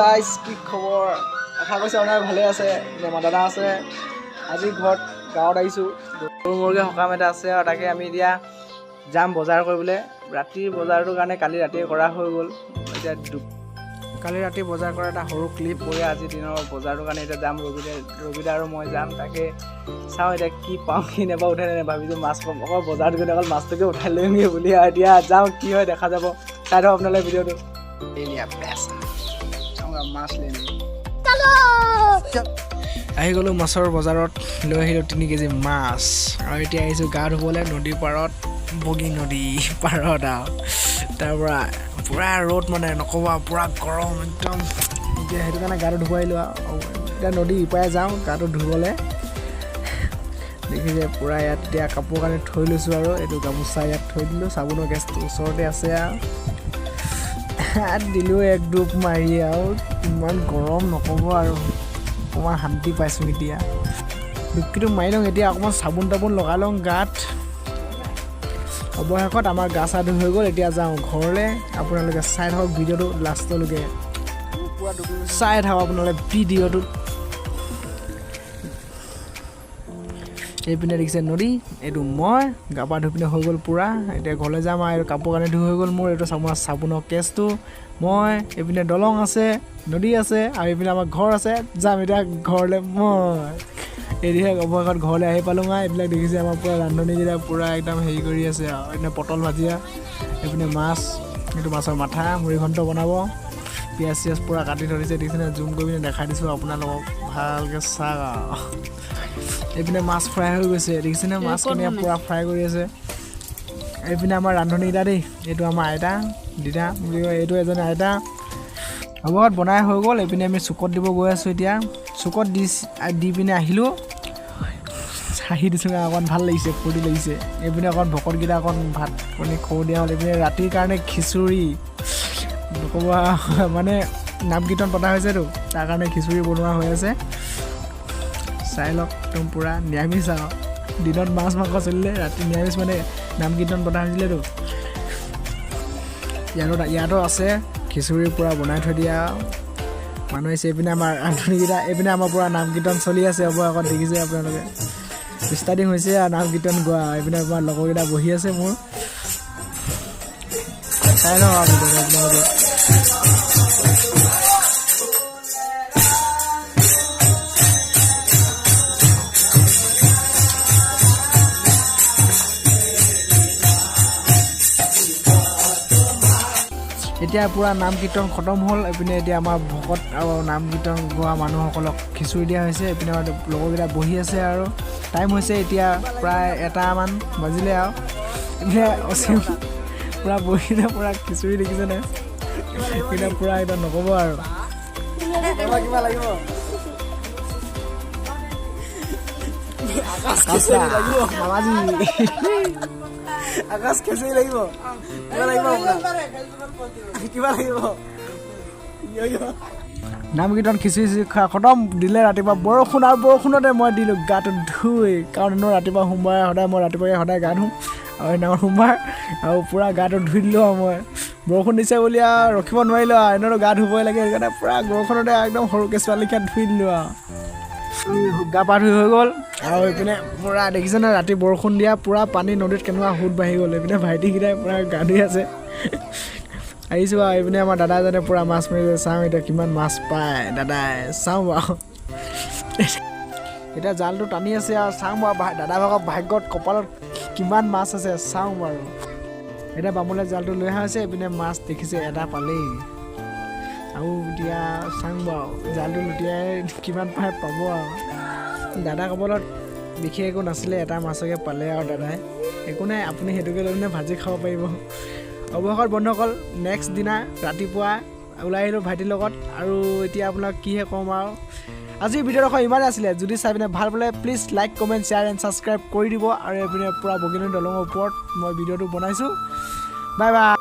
Guys, কি খবৰ? আশা কৰিছোঁ আপোনাৰ ভালে আছে। আমাৰ দাদা আছে। আজি ঘৰত গাঁৱত আহিছোঁ। গৰু মুৰ্গী সকাম এটা আছে আৰু তাকে আমি এতিয়া যাম বজাৰ কৰিবলৈ। ৰাতিৰ বজাৰটোৰ কাৰণে কালি ৰাতিয়ে কৰা হৈ গ'ল। এতিয়া কালি ৰাতি বজাৰ কৰা এটা সৰু ক্লিপ কৰি আজি দিনৰ বজাৰটোৰ কাৰণে এতিয়া যাম। ৰবিদা আৰু মই যাম। তাকে চাওঁ এতিয়া কি পাওঁ, কি নাপাওঁ, উঠাই নাই ভাবিছোঁ মাছ পাম। অকল বজাৰটো গ'লে অকল মাছটোকে উঠাই লৈমগৈ বুলি আৰু এতিয়া যাওঁ, কি হয় দেখা যাব। চাই থাকক আপোনালোকে ভিডিঅ'টো। মাছ আহি গ'লোঁ মাছৰ বজাৰত, লৈ আহিলোঁ 3 কেজি মাছ আৰু এতিয়া আহিছোঁ গা ধুবলৈ নদীৰ পাৰত, বগী নদী পাৰত আৰু তাৰপৰা পূৰা ৰ'দ মানে নক'বা, পূৰা গৰম একদম। এতিয়া সেইটো কাৰণে গাটো ধুব আহিলোঁ আৰু এতিয়া নদী ইপাৰে যাওঁ গাটো ধুবলৈ। দেখিছে পূৰা ইয়াত এতিয়া কাপোৰ কানি থৈ লৈছোঁ আৰু এইটো গামোচা ইয়াত থৈ দিলোঁ। চাবোনৰ গেছটো ওচৰতে আছে আৰু দিলোঁ এক ডুব মাৰি আৰু ইমান গৰম নক'ব আৰু অকণমান শান্তি পাইছোঁ এতিয়া। ডুবকিটো মাৰি লওঁ এতিয়া, অকণমান চাবোন তাবোন লগাই লওঁ গাত। অৱশেষত আমাৰ গা চা ধুই হৈ গ'ল। এতিয়া যাওঁ ঘৰলৈ। আপোনালোকে চাই থাকক ভিডিঅ'টো লাষ্টলৈকে, চাই থাকক আপোনালোকে ভিডিঅ'টোত। এইপিনে দেখিছে নদী, এইটো মই গা পা ধুই পিনে হৈ গ'ল পূৰা। এতিয়া ঘৰলৈ যাম আৰু কাপোৰ কানি ধুই হৈ গ'ল মোৰ। এইটো চাবোনৰ কেছটো মই, এইপিনে দলং আছে, নদী আছে আৰু এইপিনে আমাৰ ঘৰ আছে। যাম এতিয়া ঘৰলৈ মই। এদিহে অৱশেষত ঘৰলৈ আহি পালোঁ আৰু এইবিলাক দেখিছে আমাৰ পূৰা ৰান্ধনীকেইটা পূৰা একদম হেৰি কৰি আছে আৰু এইপিনে পটল ভাজিয়া, এইপিনে মাছ, এইটো মাছৰ মাথা মুড়িঘণ্ট বনাব। পিঁয়াজ চিয়াজ পূৰা কাটি থৈ দিছে, দেখিছেনে? জুম কৰি পিনে দেখাই দিছোঁ আপোনালোকক, ভালকৈ চাওক আৰু। এইপিনে মাছ ফ্ৰাই হৈ গৈছে, দেখিছেনে? মাছখিনি পূৰা ফ্ৰাই কৰি আছে। এইপিনে আমাৰ ৰান্ধনীকেইটা দেই, এইটো আমাৰ আইতা দিদা বুলি কয়, এইটো এজনী আইতা। অৱশেষত বনাই হৈ গ'ল। এইপিনে আমি চুকত দিব গৈ আছোঁ এতিয়া। চুকত দি পিনে আহিলোঁ, চাহি দিছোঁ অকণ ভাল লাগিছে, ফূৰ্তি লাগিছে। এইপিনে অকণ ভকতকেইটা অকণ ভাত পানী খৰু দিয়া হ'ল। এইপিনে ৰাতিৰ কাৰণে খিচুৰি নক'বা, মানে নাম কীৰ্তন পতা হৈছেতো, তাৰ কাৰণে খিচুৰি বনোৱা হৈ আছে। চাই লওক একদম পূৰা নিৰামিষ আৰু। দিনত মাছ মাংস চলিলে, ৰাতি নিৰামিষ, মানে নাম কীৰ্তন পতা হৈছিলেতো। ইয়াতো আছে খিচুৰি পূৰা বনাই থৈ দিয়া মানুহ আহিছে। এইপিনে আমাৰ ৰান্ধনীকেইটা, এইপিনে আমাৰ পূৰা নাম কীৰ্তন চলি আছে। অৱশেষত দেখিছে আপোনালোকে ষ্টাৰ্টিং হৈছে আৰু নাম কীৰ্তন গোৱা। এইপিনে আমাৰ লগৰকেইটা বহি আছে মোৰ, চাই লওক আৰু আপোনালোকে। এতিয়া পূৰা নাম কীৰ্তন খতম হ'ল। এইপিনে এতিয়া আমাৰ ভকত আৰু নাম কীৰ্তন গোৱা মানুহসকলক খিচুৰি দিয়া হৈছে। এইপিনে আমাৰ লগৰকেইটা বহি আছে আৰু টাইম হৈছে এতিয়া প্ৰায় 1টামান বাজিলে আৰু। এতিয়া অচিম পূৰা বহিলে পূৰা খিচুৰি দেখিছেনে? এতিয়া পূৰা একদম নক'ব আৰু। কিবা লাগিব আকাশ খিচুৰি লাগিব, কিবা লাগিব কিবা লাগিব। নাম কীৰ্তন খিচুৰি খোৱা খতম দিলে ৰাতিপুৱা বৰষুণ, আৰু বৰষুণতে মই দিলোঁ গাটো ধুই, কাৰণ এনেও ৰাতিপুৱা সোমবাৰে সদায় মই ৰাতিপুৱাই সদায় গা ধুওঁ আৰু সেইদিনাখন সোমবাৰ, আৰু পূৰা গাটো ধুই দিলোঁ আৰু মই। বৰষুণ দিছে বুলি আৰু ৰখিব নোৱাৰিলোঁ আৰু, এনেও গা ধুবই লাগে, সেইকাৰণে পূৰা বৰষুণতে একদম সৰুকৈ ছোৱালীকে ধুই দিলোঁ আৰু। গা পা ধুই হৈ গ'ল আৰু এইপিনে পূৰা দেখিছেনে ৰাতি বৰষুণ দিয়া, পূৰা পানী নদীত কেনেকুৱা সোঁত বাঢ়ি গ'ল। এইপিনে ভাইটিকেইটাই পূৰা গা ধুই আছে। আহিছোঁ আৰু এইপিনে আমাৰ দাদা এজনে পূৰা মাছ মাৰিছে। চাওঁ এতিয়া কিমান মাছ পায় দাদাই, চাওঁ বাৰু। এতিয়া জালটো টানি আছে আৰু চাওঁ বাৰু দাদা ভাগৰ ভাগ্যত কপালত কিমান মাছ আছে, চাওঁ বাৰু। এতিয়া বামলৈ জালটো লৈ অহা হৈছে। এইপিনে মাছ দেখিছে এটা পালেই, আৰু এতিয়া চাওঁ বাৰু জালটো লুটিয়াই কিমান পায় পাব আৰু। দাদা কপালত বিশেষ একো নাছিলে, এটা মাছকে পালে আৰু দাদাই। একো নাই, আপুনি সেইটোকে লৈ পিনে ভাজি খাব পাৰিব। অৱশেষত বন্ধুসকল নেক্সট দিনা ৰাতিপুৱা ওলাই আহিলোঁ ভাইটিৰ লগত, আৰু এতিয়া আপোনাক কিহে ক'ম আৰু। আজিৰ ভিডিঅ'ডোখৰ ইমানেই আছিলে। যদি চাই পিনে ভাল পালে please like comment share and subscribe কৰি দিব। আৰু এইপিনে পূৰা বগীনদী দলঙৰ ওপৰত মই ভিডিঅ'টো বনাইছোঁ। Bye bye.